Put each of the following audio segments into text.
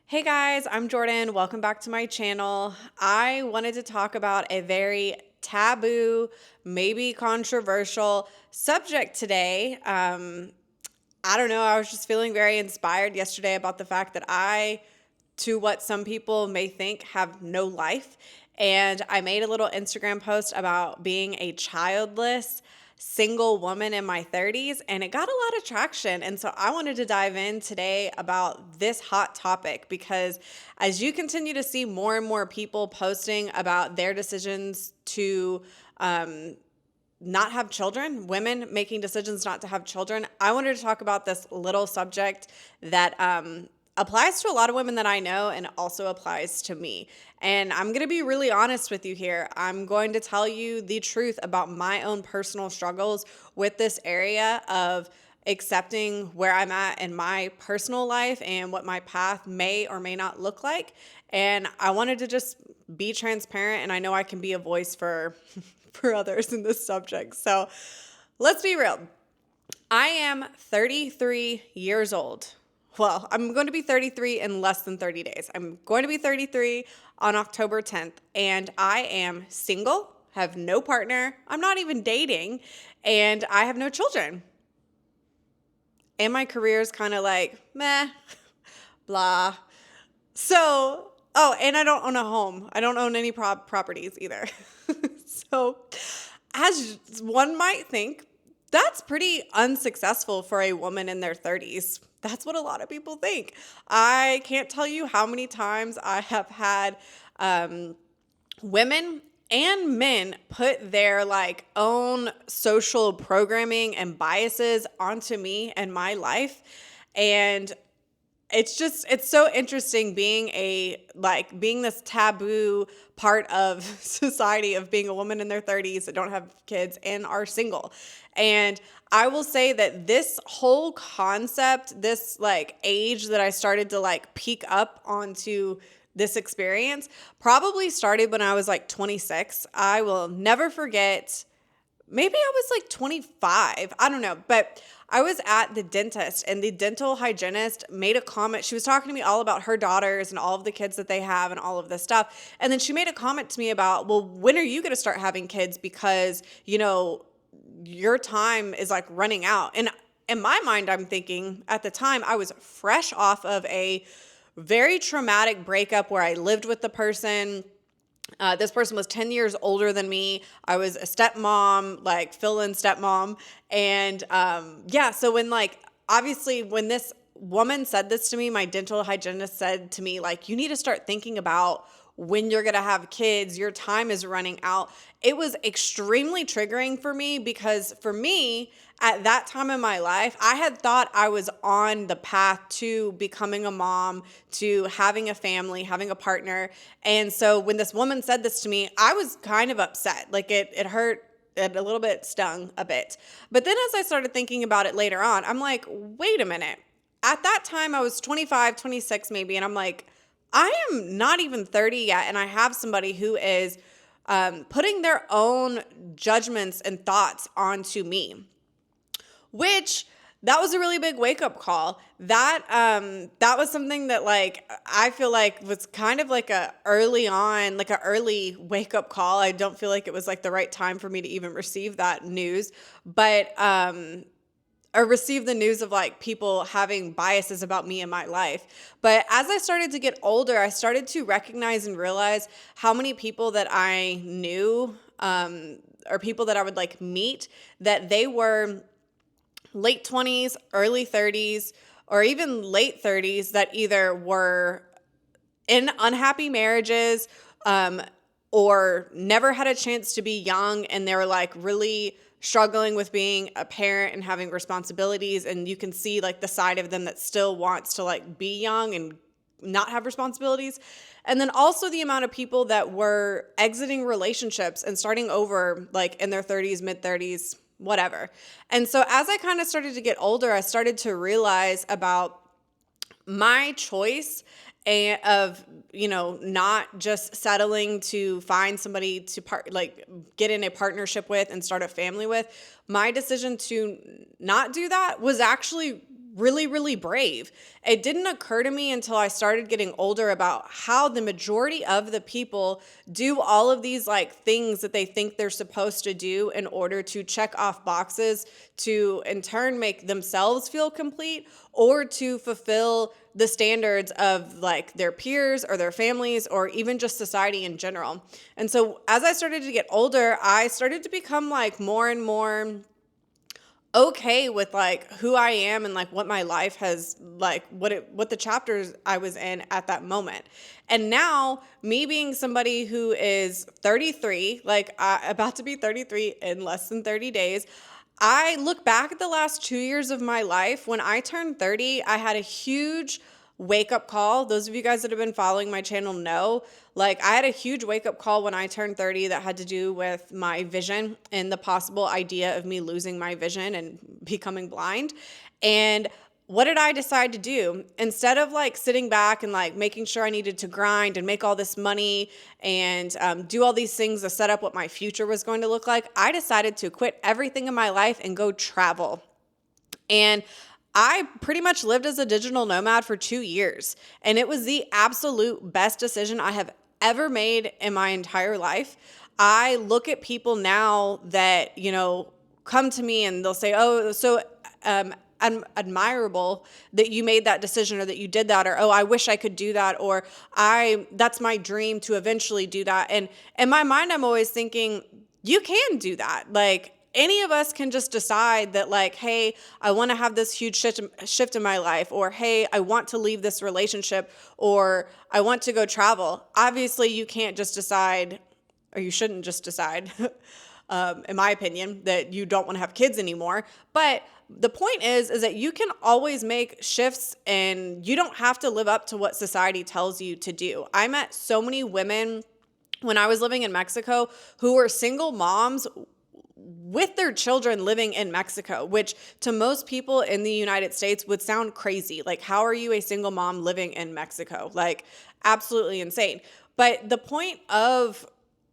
Hey guys, I'm Jordan. Welcome back to my channel. I wanted to talk about a very taboo, maybe controversial subject today. I don't know, I was just feeling very inspired yesterday about the fact that to what some people may think, have no life. And I made a little Instagram post about being a childless single woman in my 30s, and it got a lot of traction. And so I wanted to dive in today about this hot topic because as you continue to see more and more people posting about their decisions to not have children, women making decisions not to have children, I wanted to talk about this little subject that applies to a lot of women that I know and also applies to me. And I'm going to be really honest with you here. I'm going to tell you the truth about my own personal struggles with this area of accepting where I'm at in my personal life and what my path may or may not look like. And I wanted to just be transparent, and I know I can be a voice for for others in this subject. So let's be real. I am 33 years old. Well, I'm going to be 33 in less than 30 days. I'm going to be 33 on October 10th, and I am single, have no partner, I'm not even dating, and I have no children. And my career is kind of like, meh, blah. So, and I don't own a home. I don't own any properties either. So, as one might think, that's pretty unsuccessful for a woman in their 30s. That's what a lot of people think. I can't tell you how many times I have had women and men put their own social programming and biases onto me and my life. And it's so interesting being being this taboo part of society of being a woman in their 30s that don't have kids and are single. And I will say that this whole concept, this age that I started to peak up onto this experience probably started when I was 26. I will never forget. Maybe I was 25. I don't know. But I was at the dentist, and the dental hygienist made a comment. She was talking to me all about her daughters and all of the kids that they have and all of this stuff. And then she made a comment to me about, well, when are you going to start having kids? Because, your time is running out. And in my mind, I'm thinking at the time I was fresh off of a very traumatic breakup where I lived with the person. This person was 10 years older than me. I was a stepmom, fill-in stepmom. And so when obviously when this woman said this to me, my dental hygienist said to me, you need to start thinking about when you're going to have kids, your time is running out. It was extremely triggering for me because for me, at that time in my life, I had thought I was on the path to becoming a mom, to having a family, having a partner. And so when this woman said this to me, I was kind of upset. It hurt. It a little bit stung a bit. But then as I started thinking about it later on, I'm like, wait a minute. At that time, I was 25, 26 maybe. And I'm like, I am not even 30 yet, and I have somebody who is putting their own judgments and thoughts onto me, which that was a really big wake-up call. That was something that I feel was kind of a early on, a early wake-up call. I don't feel like it was the right time for me to even receive that news, but or receive the news of people having biases about me in my life. But as I started to get older, I started to recognize and realize how many people that I knew or people that I would meet, that they were late 20s, early 30s, or even late 30s that either were in unhappy marriages or never had a chance to be young, and they were really struggling with being a parent and having responsibilities. And you can see the side of them that still wants to be young and not have responsibilities. And then also the amount of people that were exiting relationships and starting over in their 30s, mid 30s, whatever. And so as I kind of started to get older, I started to realize about my choice of not just settling to find somebody to get in a partnership with and start a family with. My decision to not do that was actually really, really brave. It didn't occur to me until I started getting older about how the majority of the people do all of these like things that they think they're supposed to do in order to check off boxes to in turn make themselves feel complete or to fulfill the standards of like their peers or their families or even just society in general. And so as I started to get older, I started to become like more and more okay with like who I am and like what my life has like what the chapters I was in at that moment. And now me being somebody who is 33, like about to be 33 in less than 30 days, I look back at the last 2 years of my life. When I turned 30, I had a huge wake up call. Those of you guys that have been following my channel know, like I had a huge wake up call when I turned 30 that had to do with my vision and the possible idea of me losing my vision and becoming blind. And what did I decide to do? Instead of like sitting back and like making sure I needed to grind and make all this money and do all these things to set up what my future was going to look like, I decided to quit everything in my life and go travel. And I pretty much lived as a digital nomad for 2 years, and it was the absolute best decision I have ever made in my entire life. I look at people now that, you know, come to me and they'll say, oh, so admirable that you made that decision or that you did that, or, oh, I wish I could do that, or that's my dream to eventually do that. And in my mind, I'm always thinking, you can do that. Like, any of us can just decide that like, hey, I want to have this huge shift in my life, or hey, I want to leave this relationship, or I want to go travel. Obviously, you can't just decide, or you shouldn't just decide, in my opinion, that you don't want to have kids anymore. But the point is that you can always make shifts and you don't have to live up to what society tells you to do. I met so many women when I was living in Mexico who were single moms with their children living in Mexico, which to most people in the United States would sound crazy. Like, how are you a single mom living in Mexico? Like, absolutely insane. But the point of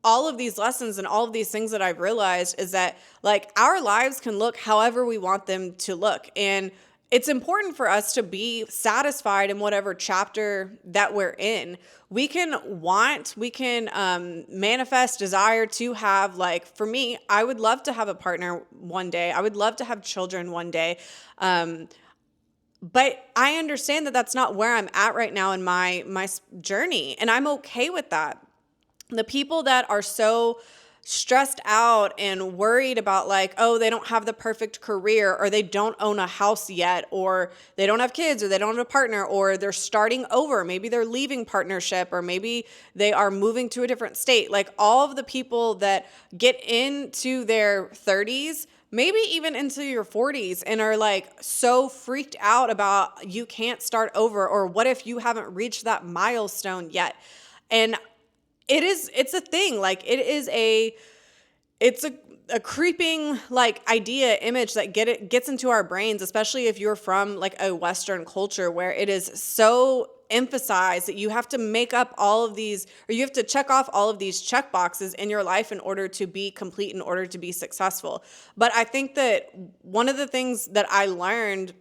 all of these lessons and all of these things that I've realized is that like our lives can look however we want them to look. And it's important for us to be satisfied in whatever chapter that we're in. We can manifest desire to have, like, for me, I would love to have a partner one day. I would love to have children one day. But I understand that that's not where I'm at right now in my journey. And I'm okay with that. The people that are so stressed out and worried about like, oh, they don't have the perfect career, or they don't own a house yet, or they don't have kids, or they don't have a partner, or they're starting over. Maybe they're leaving partnership, or maybe they are moving to a different state. Like all of the people that get into their 30s, maybe even into your 40s, and are like so freaked out about you can't start over, or what if you haven't reached that milestone yet? And it's a thing. Like it's a creeping like idea image that gets into our brains, especially if you're from like a Western culture where it is so emphasized that you have to make up all of these, or you have to check off all of these check boxes in your life in order to be complete, in order to be successful. But I think that one of the things that I learned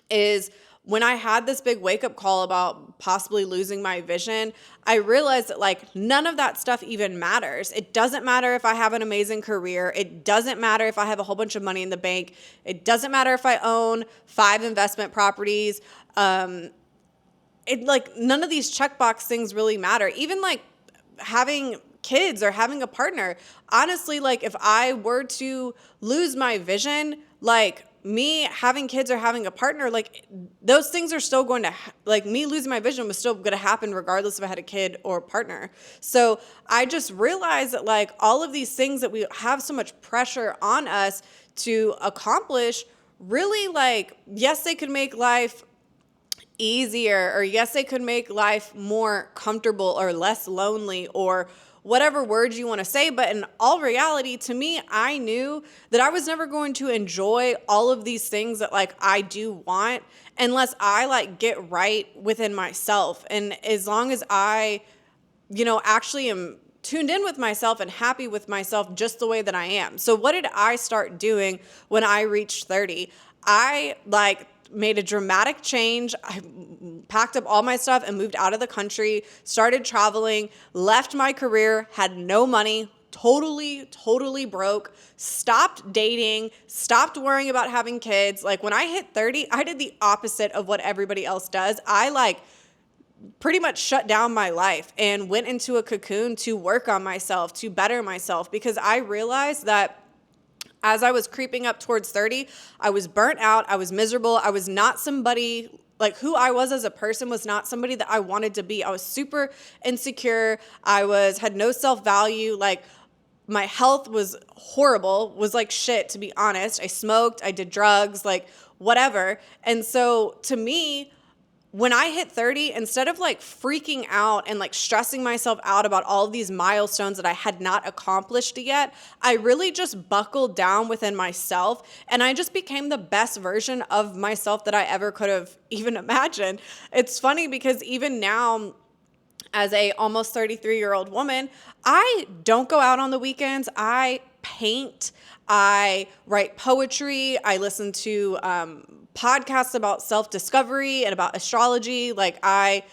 is when I had this big wake up call about possibly losing my vision, I realized that like none of that stuff even matters. It doesn't matter if I have an amazing career. It doesn't matter if I have a whole bunch of money in the bank. It doesn't matter if I own 5 investment properties. None of these checkbox things really matter. Even like having kids or having a partner. Honestly, like if I were to lose my vision, like me having kids or having a partner, like those things are still going to, like me losing my vision was still going to happen regardless if I had a kid or a partner. So I just realized that like all of these things that we have so much pressure on us to accomplish, really like, yes, they could make life easier, or yes, they could make life more comfortable or less lonely, or whatever words you want to say. But in all reality, to me, I knew that I was never going to enjoy all of these things that like I do want unless I like get right within myself. And as long as I, actually am tuned in with myself and happy with myself just the way that I am. So what did I start doing when I reached 30? I like made a dramatic change. I packed up all my stuff and moved out of the country, started traveling, left my career, had no money, totally broke, stopped dating, stopped worrying about having kids. Like when I hit 30, I did the opposite of what everybody else does. I like pretty much shut down my life and went into a cocoon to work on myself, to better myself, because I realized that as I was creeping up towards 30, I was burnt out. I was miserable. I was not somebody, like who I was as a person was not somebody that I wanted to be. I was super insecure. Had no self-value. Like my health was horrible, was like shit, to be honest. I smoked, I did drugs, like whatever. And so to me, when I hit 30, instead of like freaking out and like stressing myself out about all of these milestones that I had not accomplished yet, I really just buckled down within myself and I just became the best version of myself that I ever could have even imagined. It's funny because even now, as a almost 33-year-old woman, I don't go out on the weekends. I paint, I write poetry, I listen to podcasts about self-discovery and about astrology. Like I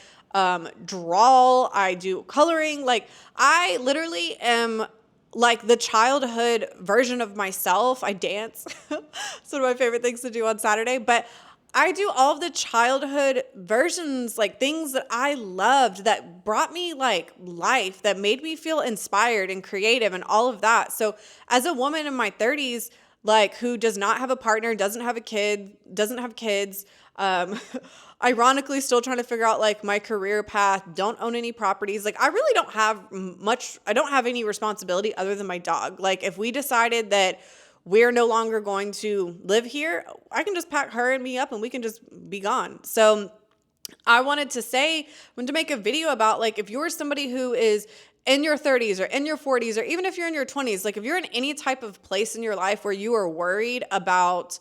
draw, I do coloring. Like I literally am like the childhood version of myself. I dance. It's one of my favorite things to do on Saturday. But I do all of the childhood versions, like things that I loved that brought me like life, that made me feel inspired and creative and all of that. So as a woman in my 30s, like who does not have a partner, doesn't have a kid, doesn't have kids, ironically still trying to figure out like my career path, don't own any properties. Like I really don't have much, I don't have any responsibility other than my dog. Like if we decided that we're no longer going to live here, I can just pack her and me up and we can just be gone. So I wanted to make a video about like, if you're somebody who is in your 30s or in your 40s, or even if you're in your 20s, like if you're in any type of place in your life where you are worried about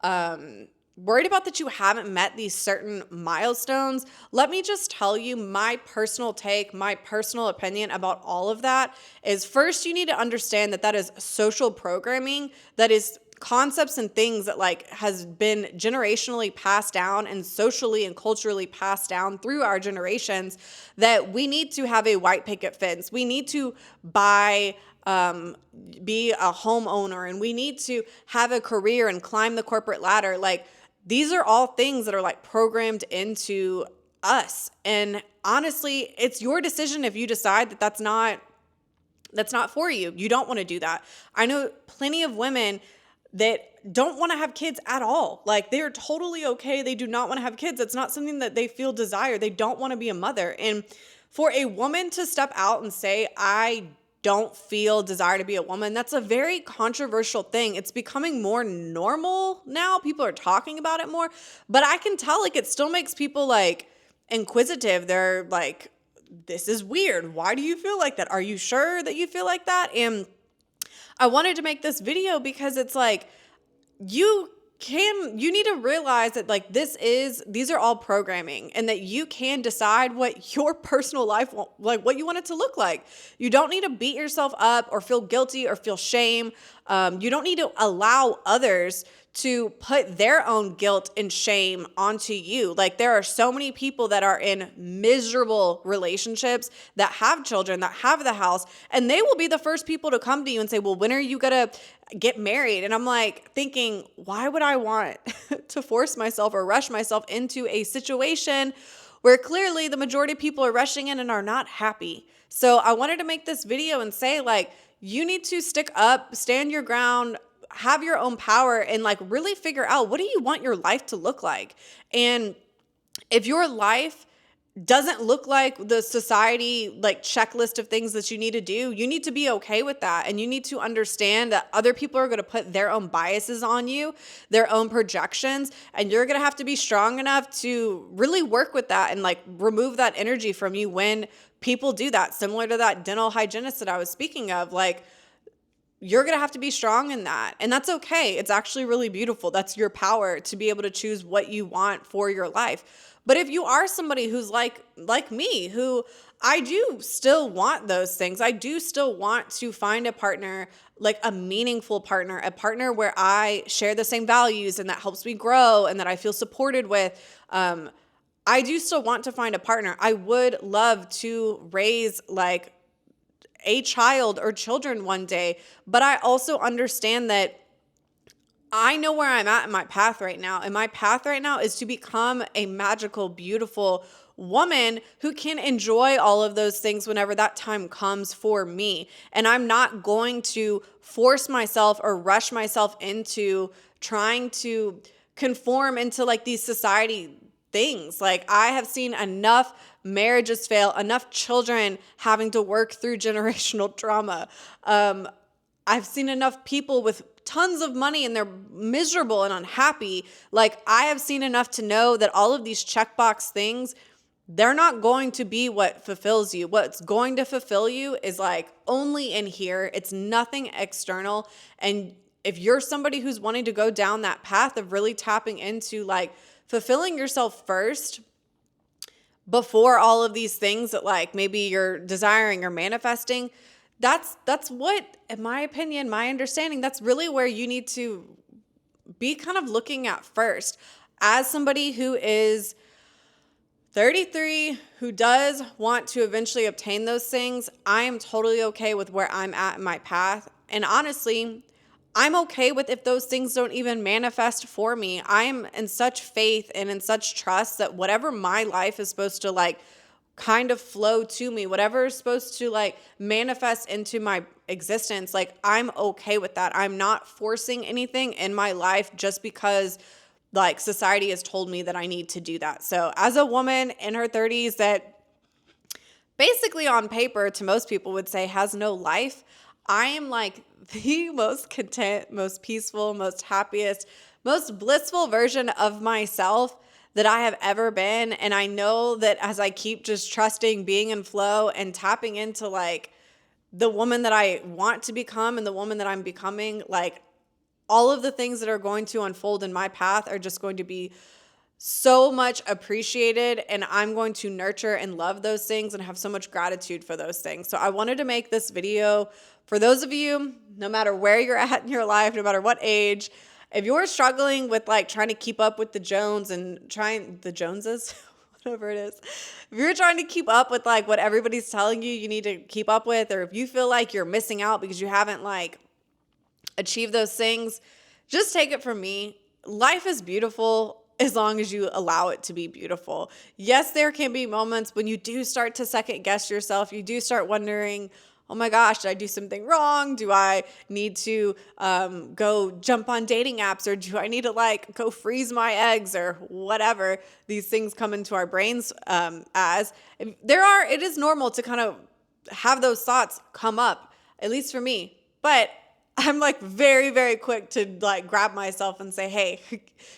that you haven't met these certain milestones, let me just tell you my personal take, my personal opinion about all of that is, first, you need to understand that is social programming, that is concepts and things that like has been generationally passed down and socially and culturally passed down through our generations, that we need to have a white picket fence. We need to be a homeowner, and we need to have a career and climb the corporate ladder. Like these are all things that are like programmed into us. And honestly, it's your decision if you decide that that's not for you. You don't want to do that. I know plenty of women that don't want to have kids at all. Like they're totally okay. They do not want to have kids. It's not something that they feel desire. They don't want to be a mother. And for a woman to step out and say, I don't feel desire to be a woman, that's a very controversial thing. It's becoming more normal now. People are talking about it more, but I can tell like it still makes people like inquisitive. They're like, this is weird. Why do you feel like that? Are you sure that you feel like that? And I wanted to make this video because it's like, you need to realize that like these are all programming, and that you can decide what your personal life, like what you want it to look like. You don't need to beat yourself up or feel guilty or feel shame. You don't need to allow others to put their own guilt and shame onto you. Like there are so many people that are in miserable relationships, that have children, that have the house, and they will be the first people to come to you and say, well, when are you gonna get married? And I'm like thinking, why would I want to force myself or rush myself into a situation where clearly the majority of people are rushing in and are not happy? So I wanted to make this video and say like, you need to stick up, stand your ground, have your own power, and like really figure out, what do you want your life to look like? And if your life doesn't look like the society like checklist of things that you need to do, you need to be okay with that. And you need to understand that other people are going to put their own biases on you, their own projections, and you're going to have to be strong enough to really work with that and like remove that energy from you when people do that. Similar to that dental hygienist that I was speaking of, like you're going to have to be strong in that. And that's okay. It's actually really beautiful. That's your power to be able to choose what you want for your life. But if you are somebody who's like me, who I do still want those things, I do still want to find a partner, like a meaningful partner, a partner where I share the same values and that helps me grow and that I feel supported with. I do still want to find a partner. I would love to raise like a child or children one day, but I also understand that I know where I'm at in my path right now. And my path right now is to become a magical, beautiful woman who can enjoy all of those things whenever that time comes for me. And I'm not going to force myself or rush myself into trying to conform into like these society things. Like, I have seen enough marriages fail, enough children having to work through generational trauma. I've seen enough people with tons of money and they're miserable and unhappy. Like, I have seen enough to know that all of these checkbox things, they're not going to be what fulfills you. What's going to fulfill you is like only in here. It's nothing external. And if you're somebody who's wanting to go down that path of really tapping into like fulfilling yourself first before all of these things that like maybe you're desiring or manifesting, that's what, in my opinion, my understanding, that's really where you need to be kind of looking at first. As somebody who is 33, who does want to eventually obtain those things, I am totally okay with where I'm at in my path. And honestly, I'm okay with if those things don't even manifest for me. I'm in such faith and in such trust that whatever my life is supposed to like kind of flow to me, whatever is supposed to like manifest into my existence, like I'm okay with that. I'm not forcing anything in my life just because like society has told me that I need to do that. So as a woman in her 30s that basically on paper to most people would say has no life, I am like the most content, most peaceful, most happiest, most blissful version of myself that I have ever been. And I know that as I keep just trusting, being in flow and tapping into like the woman that I want to become and the woman that I'm becoming, like all of the things that are going to unfold in my path are just going to be so much appreciated, and I'm going to nurture and love those things and have so much gratitude for those things. So I wanted to make this video for those of you, no matter where you're at in your life, no matter what age, if you're struggling with like trying to keep up with the Joneses, whatever it is, if you're trying to keep up with like what everybody's telling you need to keep up with, or if you feel like you're missing out because you haven't like achieved those things, just take it from me. Life is beautiful as long as you allow it to be beautiful. Yes, there can be moments when you do start to second guess yourself. You do start wondering, oh my gosh, did I do something wrong? Do I need to go jump on dating apps, or do I need to like go freeze my eggs, or whatever these things come into our brains as. It is normal to kind of have those thoughts come up, at least for me. But I'm like very, very quick to like grab myself and say, hey,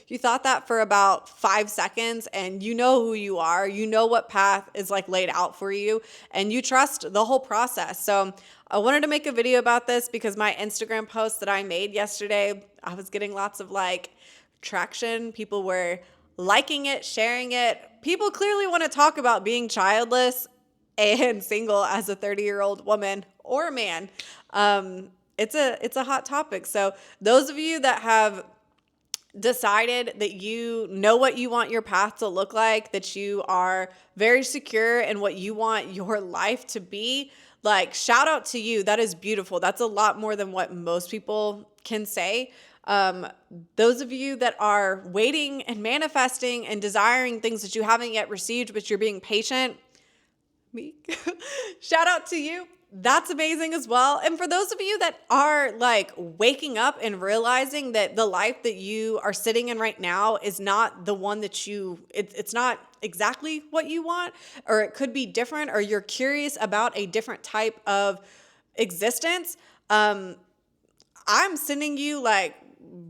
you thought that for about 5 seconds and you know who you are, you know what path is like laid out for you, and you trust the whole process. So I wanted to make a video about this because my Instagram post that I made yesterday, I was getting lots of like traction. People were liking it, sharing it. People clearly want to talk about being childless and single as a 30-year-old woman or man. It's a hot topic. So those of you that have decided that you know what you want your path to look like, that you are very secure in what you want your life to be, like shout out to you. That is beautiful. That's a lot more than what most people can say. Those of you that are waiting and manifesting and desiring things that you haven't yet received, but you're being patient, me, shout out to you. That's amazing as well. And for those of you that are like waking up and realizing that the life that you are sitting in right now is not the one that it's not exactly what you want, or it could be different, or you're curious about a different type of existence, I'm sending you like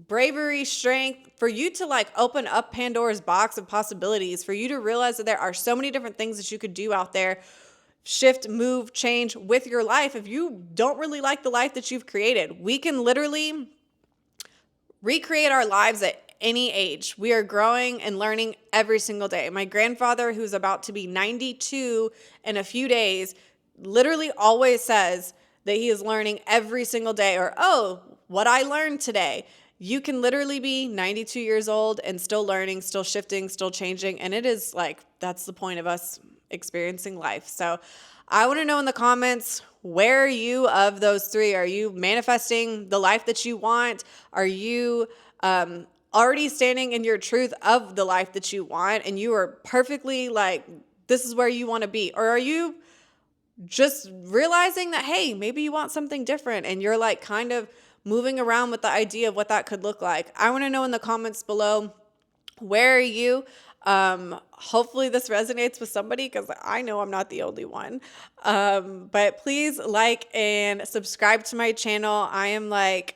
bravery, strength for you to like open up Pandora's box of possibilities, for you to realize that there are so many different things that you could do out there. Shift, move, change with your life. If you don't really like the life that you've created, we can literally recreate our lives at any age. We are growing and learning every single day. My grandfather, who's about to be 92 in a few days, literally always says that he is learning every single day, or, oh, what I learned today. You can literally be 92 years old and still learning, still shifting, still changing. And it is like, that's the point of us experiencing life. So I want to know in the comments, where are you of those three? Are you manifesting the life that you want? Are you already standing in your truth of the life that you want, and you are perfectly like, this is where you want to be? Or are you just realizing that, hey, maybe you want something different, and you're like kind of moving around with the idea of what that could look like? I want to know in the comments below, where are you? Hopefully this resonates with somebody, because I know I'm not the only one. But please like and subscribe to my channel. I am like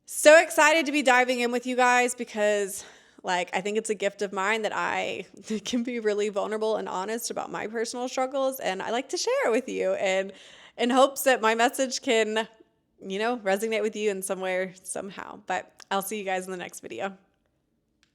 so excited to be diving in with you guys, because like, I think it's a gift of mine that I can be really vulnerable and honest about my personal struggles. And I like to share it with you, and in hopes that my message can, resonate with you in some way or somehow. But I'll see you guys in the next video.